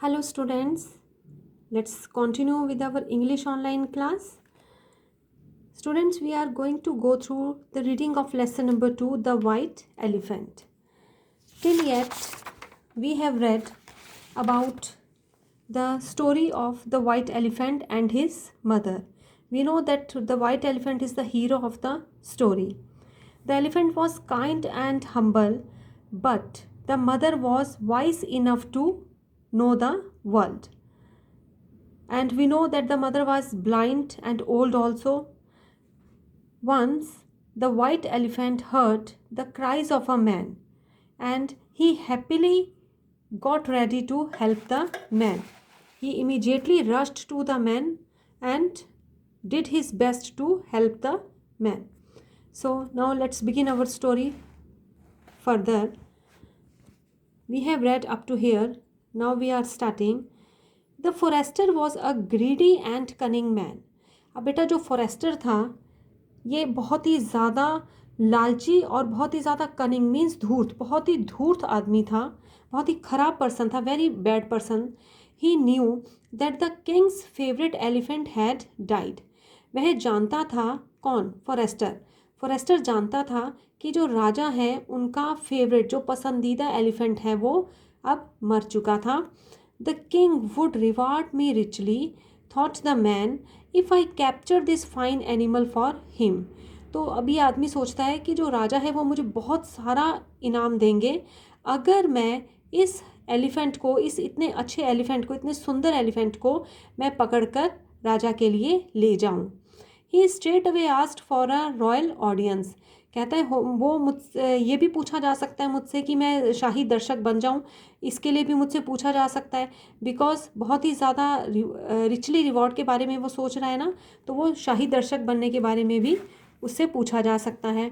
Hello students, let's continue with our English online class. Students, we are going to go through the reading of lesson number 2, The White Elephant. Till yet, we have read about the story of the white elephant and his mother. We know that the white elephant is the hero of the story. The elephant was kind and humble, but the mother was wise enough to know the world. And we know that the mother was blind and old also. Once the white elephant heard the cries of a man, and he happily got ready to help the man. He immediately rushed to the man and did his best to help the man. So now let's begin our story further. We have read up to here. Now we are starting. The forester was a greedy and cunning man. अब बेटा जो forester था ये बहुत ही ज़्यादा लालची और बहुत ही ज़्यादा कनिंग मीन्स धूर्त, बहुत ही धूर्त आदमी था, बहुत ही खराब पर्सन था, very bad person. He knew that the Kings favourite elephant had died. वह जानता था, कौन? फॉरेस्टर जानता था कि जो राजा है उनका फेवरेट, जो पसंदीदा एलिफेंट है वो अब मर चुका था. The king would reward me richly, thought the man, if I capture this fine animal for him. तो अभी आदमी सोचता है कि जो राजा है वो मुझे बहुत सारा इनाम देंगे अगर मैं इस एलिफेंट को, इस इतने अच्छे एलिफेंट को, इतने सुंदर एलिफेंट को मैं पकड़कर राजा के लिए ले जाऊं. He straight away asked for a royal audience. कहता है वो मुझसे ये भी पूछा जा सकता है मुझसे कि मैं शाही दर्शक बन जाऊं, इसके लिए भी मुझसे पूछा जा सकता है. बिकॉज बहुत ही ज़्यादा रिचली रिवॉर्ड के बारे में वो सोच रहा है ना, तो वो शाही दर्शक बनने के बारे में भी उससे पूछा जा सकता है.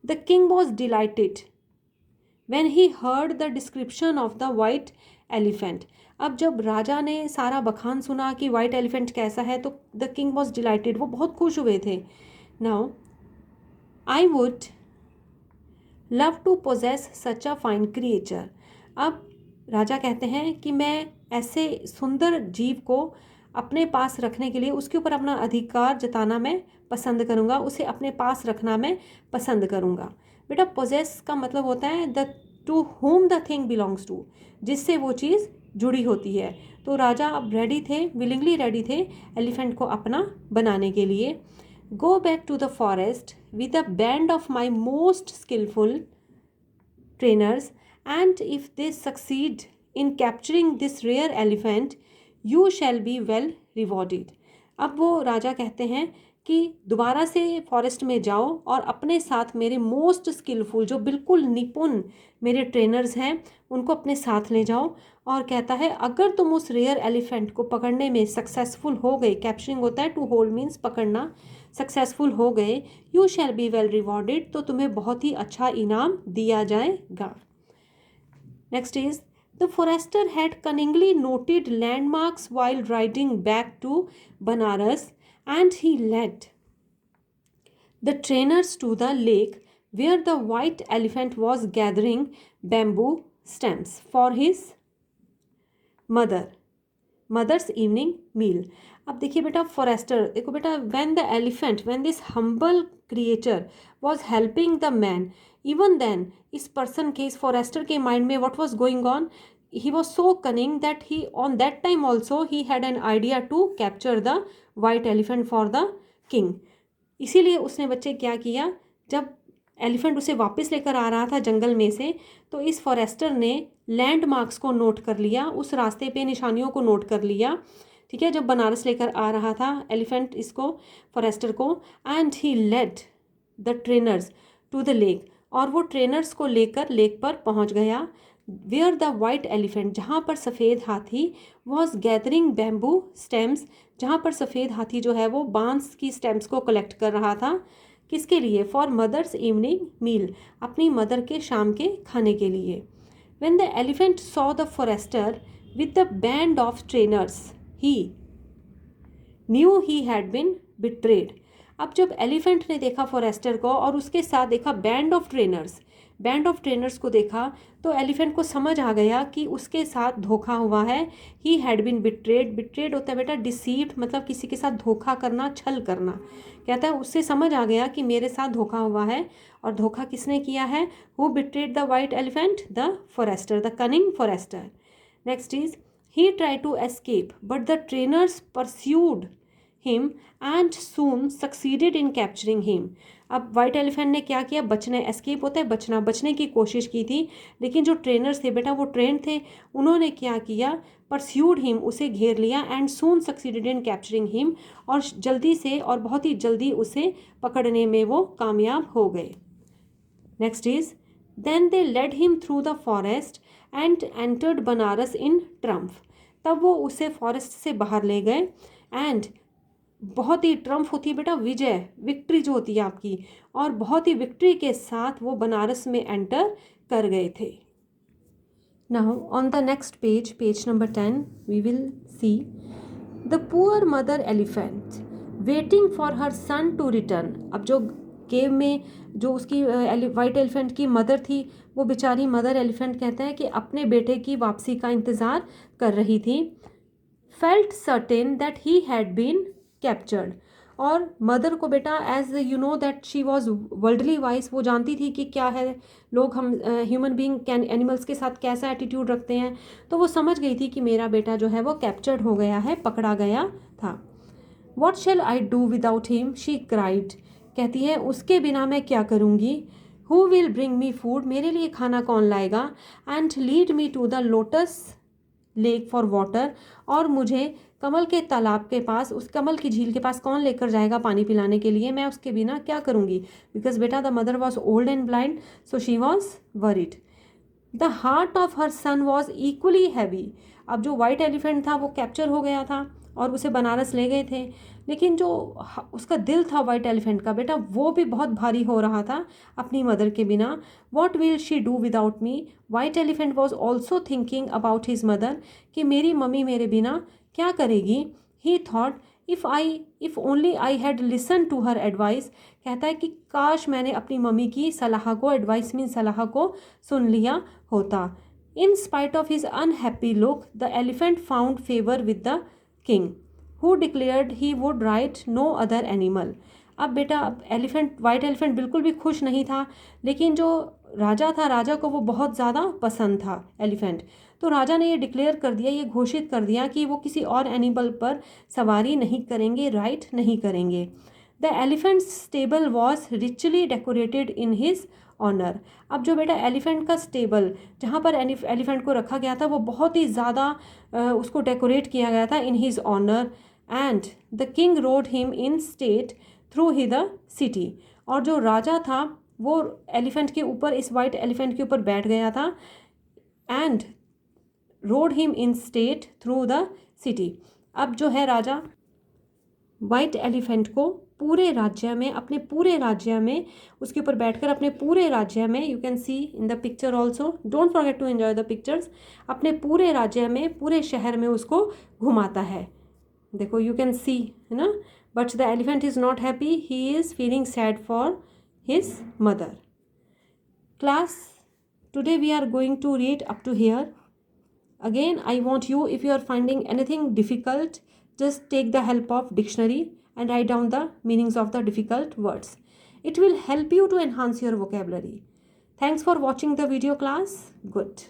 The king was dilated when he heard the description of the white elephant. अब जब राजा ने सारा बखान सुना कि वाइट एलिफेंट कैसा है तो द किंग वॉज डिलाइटेड, वो बहुत खुश हुए थे. Now I would love to possess such a fine creature. अब राजा कहते हैं कि मैं ऐसे सुंदर जीव को अपने पास रखने के लिए, उसके ऊपर अपना अधिकार जताना मैं पसंद करूँगा, उसे अपने पास रखना मैं पसंद करूँगा. बेटा पोजेस का मतलब होता है the to whom the thing belongs to, जिससे वो चीज़ जुड़ी होती है. तो राजा अब रेडी थे, विलिंगली रेडी थे एलिफेंट को अपना बनाने के लिए. Go back to the forest with a band of my most skillful trainers, and if they succeed in capturing this rare elephant, you shall be well rewarded. अब वो राजा कहते हैं कि दोबारा से फॉरेस्ट में जाओ और अपने साथ मेरे मोस्ट स्किलफुल, जो बिल्कुल निपुण मेरे ट्रेनर्स हैं, उनको अपने साथ ले जाओ. और कहता है अगर तुम उस रेयर एलिफेंट को पकड़ने में सक्सेसफुल हो गए, कैप्चरिंग होता है, टू होल्ड मीन्स पकड़ना, सक्सेसफुल हो गए, you shall be well rewarded, तो तुम्हें बहुत ही अच्छा इनाम दिया जाएगा. Next is the forester had cunningly noted landmarks while riding back to Banaras, and he led the trainers to the lake where the white elephant was gathering bamboo stems for his mother's evening meal. अब देखिए बेटा forester, देखो बेटा, when this humble creature was helping the man, even then इस person के, इस forester के mind में what was going on, he was so cunning that he on that time also he had an idea to capture the white elephant for the king. इसीलिए उसने बच्चे क्या किया, जब एलिफेंट उसे वापस लेकर आ रहा था जंगल में से, तो इस फॉरेस्टर ने लैंडमार्क्स को नोट कर लिया, उस रास्ते पे निशानियों को नोट कर लिया. ठीक है, जब बनारस लेकर आ रहा था एलिफेंट इसको, फॉरेस्टर को. And he led the trainers to the lake, और वो ट्रेनर्स को लेकर लेक पर पहुंच गया. वेयर द वाइट एलिफेंट, जहाँ पर सफ़ेद हाथी, वॉज गैदरिंग बैम्बू स्टेम्स, जहाँ पर सफ़ेद हाथी जो है वो बांस की स्टेम्स को कलेक्ट कर रहा था. किसके लिए? फॉर मदर्स इवनिंग मील, अपनी मदर के शाम के खाने के लिए. When the elephant saw the forester with the band of trainers, he knew he had been betrayed. अब जब एलिफेंट ने देखा फॉरेस्टर को और उसके साथ देखा band of trainers, band of trainers को देखा तो एलिफेंट को समझ आ गया कि उसके साथ धोखा हुआ है। He had been betrayed, betrayed होता है बेटा डिसीव्ड, मतलब किसी के साथ धोखा करना, छल करना। कहता है उससे समझ आ गया कि मेरे साथ धोखा हुआ है, और धोखा किसने किया है? Who betrayed the white elephant? The forester, the cunning forester. Next is he tried to escape but the trainers pursued him and soon succeeded in capturing him। अब वाइट एलिफेंट ने क्या किया? बचने, एस्केप होता है बचना, बचने की कोशिश की थी, लेकिन जो ट्रेनर्स थे बेटा वो ट्रेन थे, उन्होंने क्या किया? परस्यूड हिम, उसे घेर लिया, and soon succeeded in capturing him, और जल्दी से और बहुत ही जल्दी उसे पकड़ने में वो कामयाब हो गए। Next is then they led him through the forest and entered Banaras in triumph. तब वो उसे फॉरेस्ट से बाहर ले गए, एंड बहुत ही, ट्रम्फ होती है बेटा विजय, विक्ट्री जो होती है आपकी, और बहुत ही विक्ट्री के साथ वो बनारस में एंटर कर गए थे। Now on the next page, page number 10, we will see the poor mother elephant waiting for her son to return. अब जो केव में जो उसकी वाइट एलिफेंट की मदर थी, वो बेचारी मदर एलिफेंट कहते हैं कि अपने बेटे की वापसी का इंतज़ार कर रही थी। Felt certain that he had been captured, और मदर को बेटा as you know that she was worldly wise, वो जानती थी कि क्या है लोग, हम ह्यूमन बींग कैन एनिमल्स के साथ कैसा एटीट्यूड रखते हैं, तो वो समझ गई थी कि मेरा बेटा जो है वो कैप्चर्ड हो गया है, पकड़ा गया था। What shall I do without him, she cried, कहती है उसके बिना मैं क्या करूँगी। Who will bring me food, मेरे लिए खाना कौन लाएगा। And lead me to the lotus lake for water, और मुझे कमल के तालाब के पास, उस कमल की झील के पास कौन लेकर जाएगा पानी पिलाने के लिए, मैं उसके बिना क्या करूँगी। बिकॉज बेटा the mother was old and blind, so she was worried. The heart of her son was equally heavy. अब जो वाइट एलिफेंट था वो कैप्चर हो गया था और उसे बनारस ले गए थे, लेकिन जो उसका दिल था वाइट एलिफेंट का बेटा, वो भी बहुत भारी हो रहा था अपनी मदर के बिना। What will she do without me, white elephant was also thinking about his mother, कि मेरी मम्मी मेरे बिना क्या करेगी। He thought if only I had listen to her advice, कहता है कि काश मैंने अपनी मम्मी की सलाह को, एडवाइस मीन सलाह को सुन लिया होता। In spite of his unhappy look the elephant found favour with the king who declared he would ride no other animal. अब बेटा एलिफेंट, वाइट एलिफेंट बिल्कुल भी खुश नहीं था, लेकिन जो राजा था, राजा को वो बहुत ज़्यादा पसंद था एलिफेंट, तो राजा ने ये डिक्लेयर कर दिया, ये घोषित कर दिया कि वो किसी और एनिमल पर सवारी नहीं करेंगे, राइड नहीं करेंगे। The elephant stable was richly decorated in his honour. अब जो बेटा एलिफेंट का स्टेबल जहाँ पर एलिफेंट को रखा गया था वो बहुत ही ज़्यादा उसको डेकोरेट किया गया था in his honour, and the king rode him in state through he the city. और जो राजा था वो एलिफेंट के ऊपर, इस वाइट एलिफेंट के ऊपर बैठ गया था, and road him in state through the city. अब जो है राजा वाइट एलिफेंट को पूरे राज्य में, अपने पूरे राज्य में उसके ऊपर बैठकर अपने पूरे राज्य में, you can see in the picture also, don't forget to enjoy the pictures, अपने पूरे राज्य में, पूरे शहर में उसको घुमाता है। देखो यू कैन सी, है ना। But the elephant is not happy, he is feeling sad for his mother. Class, today we are going to read up to here. Again, I want you, if you are finding anything difficult, just take the help of dictionary and write down the meanings of the difficult words. It will help you to enhance your vocabulary. Thanks for watching the video class. Good.